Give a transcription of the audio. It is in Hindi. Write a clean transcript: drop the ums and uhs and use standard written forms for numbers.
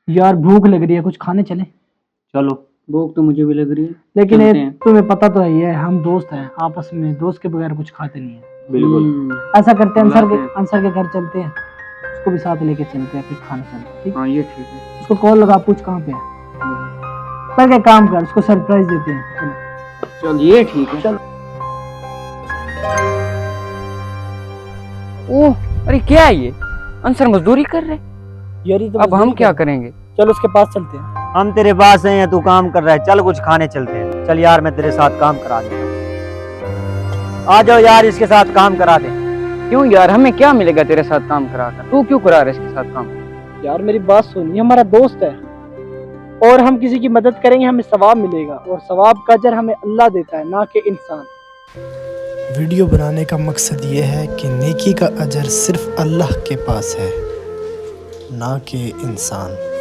यार भूख लग रही है, कुछ खाने चले। चलो, भूख तो मुझे भी लग रही है। लेकिन चलते ये हैं। तुम्हें पता तो है, हम दोस्त हैं, आपस में दोस्त के बगैर कुछ खाते नहीं है। बिल्कुल। ऐसा करते हैं, बुलाते हैं। अंसर के घर चलते हैं, उसको भी साथ लेके चलते हैं, फिर खाने चलते हैं। ठीक, हाँ ये ठीक है। उसको कॉल लगा, पूछ कहाँ पे है। पर क्या काम कर, उसको सरप्राइज देते हैं। चलो चल ये ठीक है। चलो। ओह, अरे क्या है ये? अंसर मजदूरी कर रहे। यार ये तो अब हम मजदूरी क्या कर- करेंगे? चलो उसके पास चलते हैं। हम तेरे पास हैं या तू काम कर रहा है? चल कुछ खाने चलते हैं। चल यार, मैं तेरे साथ काम करा देता हूँ। आ जाओ यार, इसके साथ काम करा दे। क्यों यार, हमें क्या मिलेगा तेरे साथ काम कराकर? तू क्यों करा रहा है इसके साथ काम? यार मेरी बात सुन, ये हमारा दोस्त है और हम किसी की मदद करेंगे हमें सवाब मिलेगा, और सवाब का अजर हमें अल्लाह देता है, ना कि इंसान। वीडियो बनाने का मकसद ये है कि नेकी का अजर सिर्फ अल्लाह के पास है, ना कि इंसान।